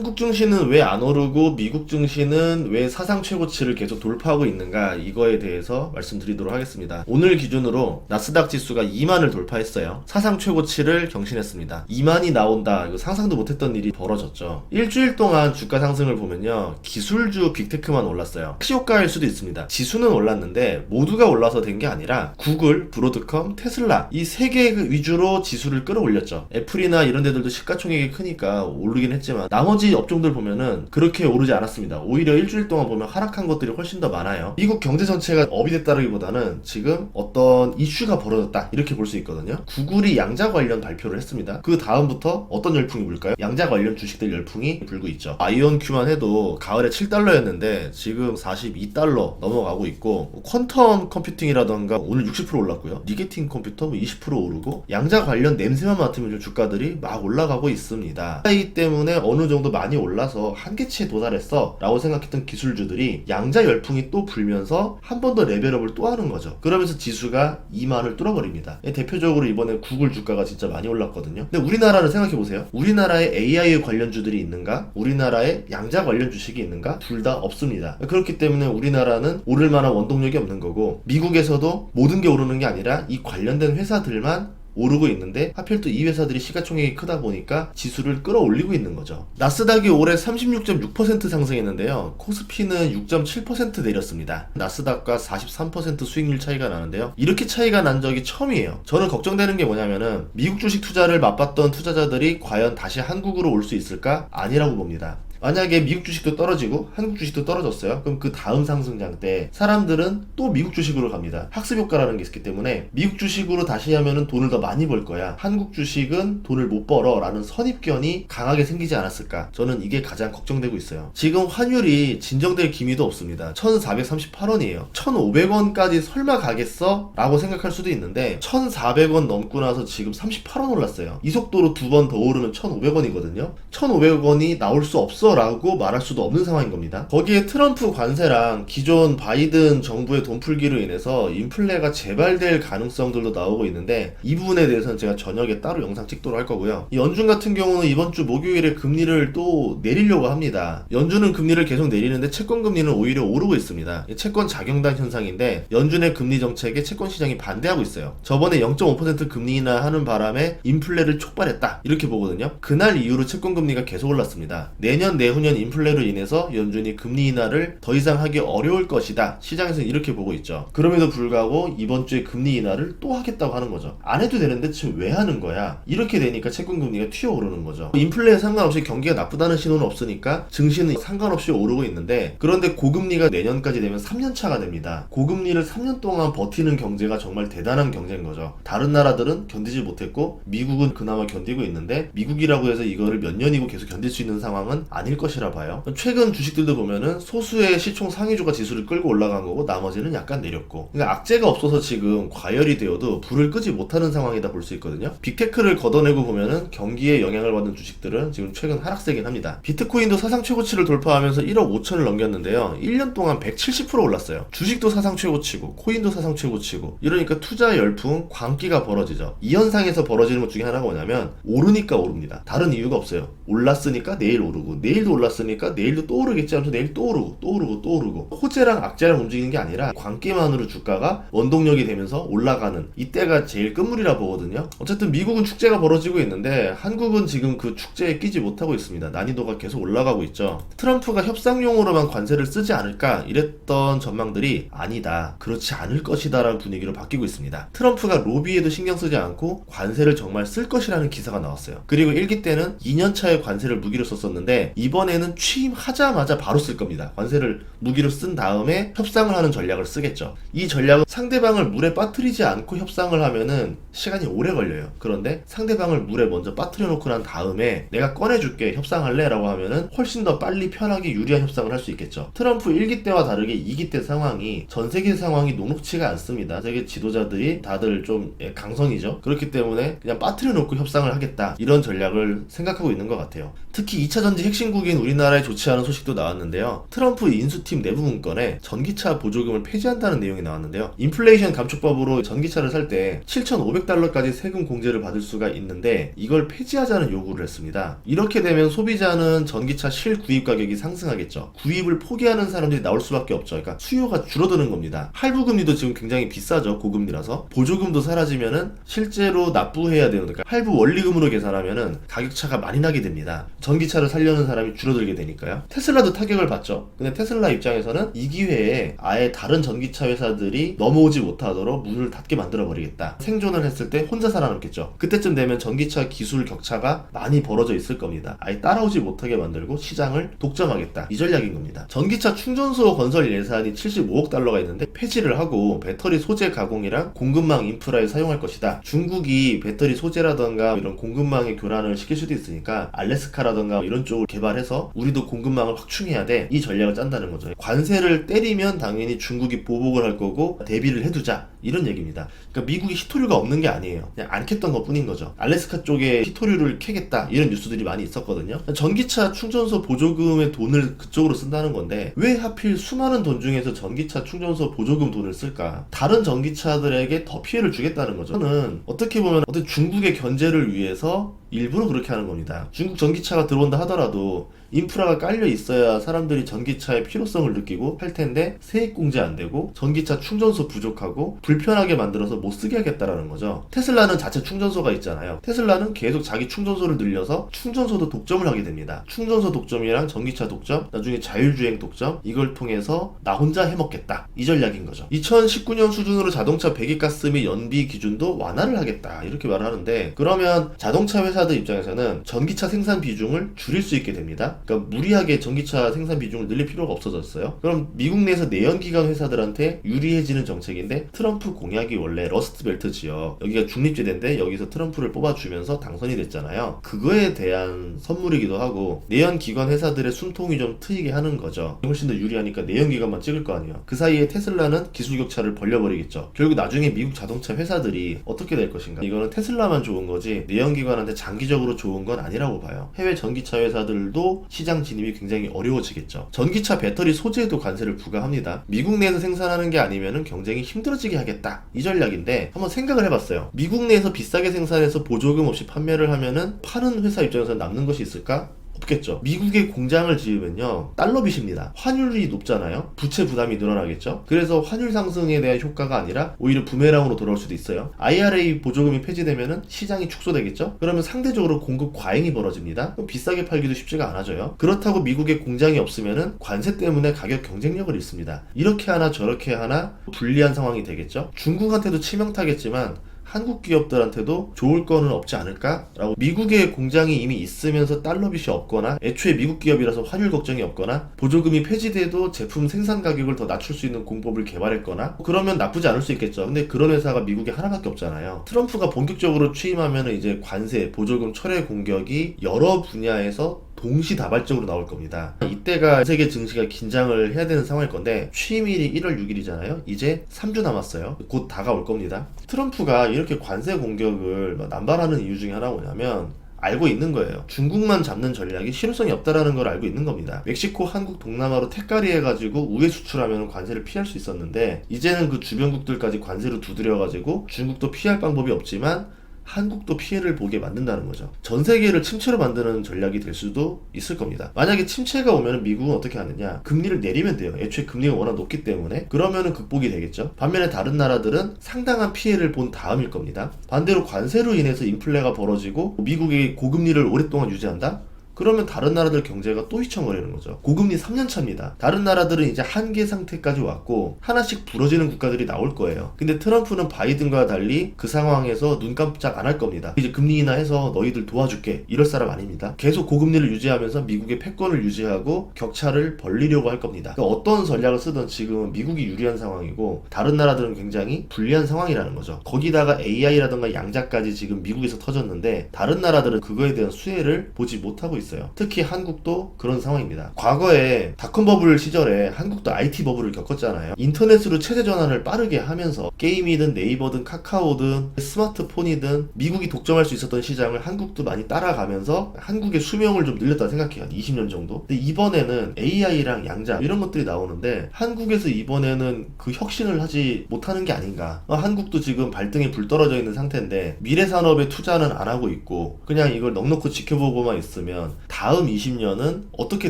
한국 증시는 왜 안 오르고 미국 증시는 왜 사상 최고치를 계속 돌파하고 있는가, 이거에 대해서 말씀드리도록 하겠습니다. 오늘 기준으로 나스닥 지수가 2만을 돌파했어요. 사상 최고치를 경신했습니다. 2만이 나온다, 이거 상상도 못했던 일이 벌어졌죠. 일주일 동안 주가 상승을 보면요, 기술주 빅테크만 올랐어요. 시효과일 수도 있습니다. 지수는 올랐는데 모두가 올라서 된 게 아니라 구글, 브로드컴, 테슬라 이 세 개 위주로 지수를 끌어올렸죠. 애플이나 이런 데들도 시가총액이 크니까 오르긴 했지만 나머지 업종들 보면은 그렇게 오르지 않았습니다. 오히려 일주일 동안 보면 하락한 것들이 훨씬 더 많아요. 미국 경제 전체가 업이 됐다기보다는 지금 어떤 이슈가 벌어졌다, 이렇게 볼 수 있거든요. 구글이 양자 관련 발표를 했습니다. 그 다음부터 어떤 열풍이 불까요? 양자 관련 주식들 열풍이 불고 있죠. 아이온큐만 해도 가을에 7달러였는데 지금 42달러 넘어가고 있고, 퀀텀 컴퓨팅이라던가 오늘 60% 올랐고요. 리게팅 컴퓨터 20% 오르고, 양자 관련 냄새만 맡으면 주가들이 막 올라가고 있습니다. 이 때문에 어느 정도 많이 올라서 한계치에 도달했어 라고 생각했던 기술주들이 양자 열풍이 또 불면서 한 번 더 레벨업을 또 하는 거죠. 그러면서 지수가 2만을 뚫어버립니다. 대표적으로 이번에 구글 주가가 진짜 많이 올랐거든요. 근데 우리나라를 생각해보세요. 우리나라에 AI 관련주들이 있는가? 우리나라에 양자 관련 주식이 있는가? 둘 다 없습니다. 그렇기 때문에 우리나라는 오를 만한 원동력이 없는 거고, 미국에서도 모든 게 오르는 게 아니라 이 관련된 회사들만 오르고 있는데 하필 또 이 회사들이 시가총액이 크다 보니까 지수를 끌어올리고 있는 거죠. 나스닥이 올해 36.6% 상승했는데요. 코스피는 6.7% 내렸습니다. 나스닥과 43% 수익률 차이가 나는데요. 이렇게 차이가 난 적이 처음이에요. 저는 걱정되는 게 뭐냐면은 미국 주식 투자를 맛봤던 투자자들이 과연 다시 한국으로 올 수 있을까? 아니라고 봅니다. 만약에 미국 주식도 떨어지고 한국 주식도 떨어졌어요. 그럼 그 다음 상승장 때 사람들은 또 미국 주식으로 갑니다. 학습 효과라는 게 있기 때문에 미국 주식으로 다시 하면은 돈을 더 많이 벌 거야, 한국 주식은 돈을 못 벌어 라는 선입견이 강하게 생기지 않았을까, 저는 이게 가장 걱정되고 있어요. 지금 환율이 진정될 기미도 없습니다. 1438원이에요 1500원까지 설마 가겠어? 라고 생각할 수도 있는데 1400원 넘고 나서 지금 38원 올랐어요. 이 속도로 두 번 더 오르면 1500원이거든요 1500원이 나올 수 없어 라고 말할 수도 없는 상황인 겁니다. 거기에 트럼프 관세랑 기존 바이든 정부의 돈 풀기로 인해서 인플레가 재발될 가능성들도 나오고 있는데, 이 부분에 대해서는 제가 저녁에 따로 영상 찍도록 할 거고요. 연준 같은 경우는 이번 주 목요일에 금리를 또 내리려고 합니다. 연준은 금리를 계속 내리는데 채권 금리는 오히려 오르고 있습니다. 채권 작용단 현상인데 연준의 금리 정책에 채권 시장이 반대하고 있어요. 저번에 0.5% 금리 인하 하는 바람에 인플레를 촉발했다, 이렇게 보거든요. 그날 이후로 채권 금리가 계속 올랐습니다. 내년 내후년 인플레로 인해서 연준이 금리 인하를 더 이상 하기 어려울 것이다, 시장에서는 이렇게 보고 있죠. 그럼에도 불구하고 이번 주에 금리 인하를 또 하겠다고 하는 거죠. 안 해도 되는데 지금 왜 하는 거야? 이렇게 되니까 채권 금리가 튀어오르는 거죠. 인플레에 상관없이 경기가 나쁘다는 신호는 없으니까 증시는 상관없이 오르고 있는데, 그런데 고금리가 내년까지 되면 3년 차가 됩니다. 고금리를 3년 동안 버티는 경제가 정말 대단한 경제인 거죠. 다른 나라들은 견디지 못했고 미국은 그나마 견디고 있는데, 미국이라고 해서 이거를 몇 년이고 계속 견딜 수 있는 상황은 아닐 것이라 봐요. 최근 주식들도 보면은 소수의 시총 상위주가 지수를 끌고 올라간 거고 나머지는 약간 내렸고, 그러니까 악재가 없어서 지금 과열이 되어도 불을 끄지 못하는 상황이다 볼 수 있거든요. 빅테크를 걷어내고 보면은 경기에 영향을 받는 주식들은 지금 최근 하락세긴 합니다. 비트코인도 사상 최고치를 돌파하면서 1억 5천을 넘겼는데요. 1년 동안 170% 올랐어요. 주식도 사상 최고치고 코인도 사상 최고치고, 이러니까 투자 열풍, 광기가 벌어지죠. 이 현상에서 벌어지는 것 중에 하나가 뭐냐면 오르니까 오릅니다. 다른 이유가 없어요. 올랐으니까 내일 오르고, 내일도 올랐으니까 내일도 또 오르겠지 하면서 내일 또 오르고 또 오르고 또 오르고, 호재랑 악재랑 움직이는 게 아니라 광기만으로 주가가 원동력이 되면서 올라가는, 이때가 제일 끝물이라 보거든요. 어쨌든 미국은 축제가 벌어지고 있는데 한국은 지금 그 축제에 끼지 못하고 있습니다. 난이도가 계속 올라가고 있죠. 트럼프가 협상용으로만 관세를 쓰지 않을까 이랬던 전망들이 아니다, 그렇지 않을 것이다 라는 분위기로 바뀌고 있습니다. 트럼프가 로비에도 신경 쓰지 않고 관세를 정말 쓸 것이라는 기사가 나왔어요. 그리고 1기 때는 2년차의 관세를 무기로 썼었는데 이번에는 취임하자마자 바로 쓸 겁니다. 관세를 무기로 쓴 다음에 협상을 하는 전략을 쓰겠죠. 이 전략은 상대방을 물에 빠뜨리지 않고 협상을 하면은 시간이 오래 걸려요. 그런데 상대방을 물에 먼저 빠뜨려 놓고 난 다음에 내가 꺼내줄게, 협상할래? 라고 하면은 훨씬 더 빨리 편하게 유리한 협상을 할 수 있겠죠. 트럼프 1기 때와 다르게 2기 때 상황이, 전 세계 상황이 녹록치가 않습니다. 세계 지도자들이 다들 좀 강성이죠. 그렇기 때문에 그냥 빠뜨려 놓고 협상을 하겠다, 이런 전략을 생각하고 있는 것 같아요. 특히 2차 전지 핵심 선진국인 우리나라에 좋지 않은 소식도 나왔는데요. 트럼프 인수팀 내부 문건에 전기차 보조금을 폐지한다는 내용이 나왔는데요. 인플레이션 감축법으로 전기차를 살 때 7,500달러까지 세금 공제를 받을 수가 있는데 이걸 폐지하자는 요구를 했습니다. 이렇게 되면 소비자는 전기차 실구입 가격이 상승하겠죠. 구입을 포기하는 사람들이 나올 수밖에 없죠. 그러니까 수요가 줄어드는 겁니다. 할부금리도 지금 굉장히 비싸죠. 고금리라서. 보조금도 사라지면은 실제로 납부해야 되는, 그러니까 할부 원리금으로 계산하면은 가격차가 많이 나게 됩니다. 전기차를 살려는 사람이 줄어들게 되니까요. 테슬라도 타격을 받죠. 근데 테슬라 입장에서는 이 기회에 아예 다른 전기차 회사들이 넘어오지 못하도록 문을 닫게 만들어 버리겠다. 생존을 했을 때 혼자 살아남겠죠. 그때쯤 되면 전기차 기술 격차가 많이 벌어져 있을 겁니다. 아예 따라오지 못하게 만들고 시장을 독점하겠다. 이 전략인 겁니다. 전기차 충전소 건설 예산이 75억 달러가 있는데 폐지를 하고 배터리 소재 가공이랑 공급망 인프라에 사용할 것이다. 중국이 배터리 소재라던가 이런 공급망의 교란을 시킬 수도 있으니까 알래스카라던가 이런 쪽을 개발해서 우리도 공급망을 확충해야 돼. 이 전략을 짠다는 거죠. 관세를 때리면 당연히 중국이 보복을 할 거고 대비를 해두자. 이런 얘기입니다. 그러니까 미국이 히토류가 없는 게 아니에요. 그냥 안 캤던 것 뿐인 거죠. 알래스카 쪽에 히토류를 캐겠다. 이런 뉴스들이 많이 있었거든요. 전기차 충전소 보조금의 돈을 그쪽으로 쓴다는 건데 왜 하필 수많은 돈 중에서 전기차 충전소 보조금 돈을 쓸까? 다른 전기차들에게 더 피해를 주겠다는 거죠. 저는 어떻게 보면 어떤 중국의 견제를 위해서 일부러 그렇게 하는 겁니다. 중국 전기차가 들어온다 하더라도 인프라가 깔려 있어야 사람들이 전기차의 필요성을 느끼고 할 텐데 세액 공제 안 되고 전기차 충전소 부족하고 불편하게 만들어서 못 쓰게 하겠다라는 거죠. 테슬라는 자체 충전소가 있잖아요. 테슬라는 계속 자기 충전소를 늘려서 충전소도 독점을 하게 됩니다. 충전소 독점이랑 전기차 독점, 나중에 자율주행 독점, 이걸 통해서 나 혼자 해먹겠다. 이 전략인 거죠. 2019년 수준으로 자동차 배기가스 및 연비 기준도 완화를 하겠다. 이렇게 말을 하는데 그러면 자동차 회사들 입장에서는 전기차 생산 비중을 줄일 수 있게 됩니다. 그러니까 무리하게 전기차 생산 비중을 늘릴 필요가 없어졌어요. 그럼 미국 내에서 내연기관 회사들한테 유리해지는 정책인데 트럼프 공약이 원래 러스트벨트 지역, 여기가 중립지대인데 여기서 트럼프를 뽑아주면서 당선이 됐잖아요. 그거에 대한 선물이기도 하고 내연기관 회사들의 숨통이 좀 트이게 하는 거죠. 훨씬 더 유리하니까 내연기관만 찍을 거 아니에요. 그 사이에 테슬라는 기술 격차를 벌려버리겠죠. 결국 나중에 미국 자동차 회사들이 어떻게 될 것인가. 이거는 테슬라만 좋은 거지 내연기관한테 장기적으로 좋은 건 아니라고 봐요. 해외 전기차 회사들도 시장 진입이 굉장히 어려워지겠죠. 전기차 배터리 소재에도 관세를 부과합니다. 미국 내에서 생산하는 게 아니면 경쟁이 힘들어지게 하겠다. 이 전략인데 한번 생각을 해봤어요. 미국 내에서 비싸게 생산해서 보조금 없이 판매를 하면은 파는 회사 입장에서 남는 것이 있을까? 없겠죠. 미국에 공장을 지으면요 달러 빚입니다. 환율이 높잖아요. 부채 부담이 늘어나겠죠. 그래서 환율 상승에 대한 효과가 아니라 오히려 부메랑으로 돌아올 수도 있어요. IRA 보조금이 폐지되면은 시장이 축소되겠죠. 그러면 상대적으로 공급 과잉이 벌어집니다. 그럼 비싸게 팔기도 쉽지가 않아져요. 그렇다고 미국에 공장이 없으면은 관세 때문에 가격 경쟁력을 잃습니다. 이렇게 하나 저렇게 하나 불리한 상황이 되겠죠. 중국한테도 치명타겠지만 한국 기업들한테도 좋을 거는 없지 않을까라고. 미국에 공장이 이미 있으면서 달러 빚이 없거나 애초에 미국 기업이라서 환율 걱정이 없거나 보조금이 폐지돼도 제품 생산 가격을 더 낮출 수 있는 공법을 개발했거나 그러면 나쁘지 않을 수 있겠죠. 근데 그런 회사가 미국에 하나밖에 없잖아요. 트럼프가 본격적으로 취임하면 이제 관세, 보조금 철회 공격이 여러 분야에서 동시다발적으로 나올 겁니다. 이때가 세계 증시가 긴장을 해야 되는 상황일 건데 취임일이 1월 6일이잖아요. 이제 3주 남았어요. 곧 다가올 겁니다. 트럼프가 이렇게 관세 공격을 남발하는 이유 중에 하나가 뭐냐면 알고 있는 거예요. 중국만 잡는 전략이 실효성이 없다라는 걸 알고 있는 겁니다. 멕시코, 한국, 동남아로 택가리 해가지고 우회 수출하면 관세를 피할 수 있었는데 이제는 그 주변국들까지 관세로 두드려가지고 중국도 피할 방법이 없지만 한국도 피해를 보게 만든다는 거죠. 전 세계를 침체로 만드는 전략이 될 수도 있을 겁니다. 만약에 침체가 오면 미국은 어떻게 하느냐? 금리를 내리면 돼요. 애초에 금리가 워낙 높기 때문에. 그러면은 극복이 되겠죠. 반면에 다른 나라들은 상당한 피해를 본 다음일 겁니다. 반대로 관세로 인해서 인플레가 벌어지고 미국이 고금리를 오랫동안 유지한다? 그러면 다른 나라들 경제가 또 휘청거리는 거죠. 고금리 3년 차입니다. 다른 나라들은 이제 한계 상태까지 왔고 하나씩 부러지는 국가들이 나올 거예요. 근데 트럼프는 바이든과 달리 그 상황에서 눈 깜짝 안 할 겁니다. 이제 금리 인하해서 너희들 도와줄게 이럴 사람 아닙니다. 계속 고금리를 유지하면서 미국의 패권을 유지하고 격차를 벌리려고 할 겁니다. 그러니까 어떤 전략을 쓰든 지금은 미국이 유리한 상황이고 다른 나라들은 굉장히 불리한 상황이라는 거죠. 거기다가 AI라든가 양자까지 지금 미국에서 터졌는데 다른 나라들은 그거에 대한 수혜를 보지 못하고 있습니다. 있어요. 특히 한국도 그런 상황입니다. 과거에 닷컴 버블 시절에 한국도 IT 버블을 겪었잖아요. 인터넷으로 체제 전환을 빠르게 하면서 게임이든 네이버든 카카오든 스마트폰이든 미국이 독점할 수 있었던 시장을 한국도 많이 따라가면서 한국의 수명을 좀 늘렸다 생각해요. 한 20년 정도. 근데 이번에는 AI랑 양자 이런 것들이 나오는데 한국에서 이번에는 그 혁신을 하지 못하는 게 아닌가. 한국도 지금 발등에 불 떨어져 있는 상태인데 미래 산업에 투자는 안 하고 있고 그냥 이걸 넉넉히 지켜보고만 있으면 다음 20년은 어떻게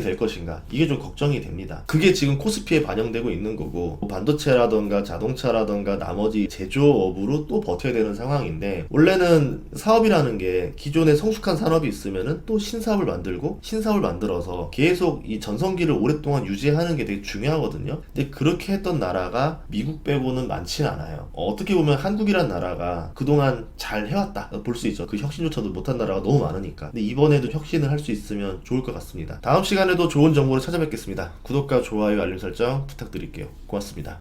될 것인가, 이게 좀 걱정이 됩니다. 그게 지금 코스피에 반영되고 있는 거고, 반도체라던가 자동차라던가 나머지 제조업으로 또 버텨야 되는 상황인데, 원래는 사업이라는 게 기존에 성숙한 산업이 있으면은 또 신사업을 만들고 신사업을 만들어서 계속 이 전성기를 오랫동안 유지하는 게 되게 중요하거든요. 근데 그렇게 했던 나라가 미국 빼고는 많진 않아요. 어떻게 보면 한국이란 나라가 그동안 잘 해왔다 볼 수 있죠. 그 혁신조차도 못한 나라가 너무 많으니까. 근데 이번에도 혁신을 할 수 있으면 좋을 것 같습니다. 다음 시간에도 좋은 정보로 찾아뵙겠습니다. 구독과 좋아요, 알림 설정 부탁드릴게요. 고맙습니다.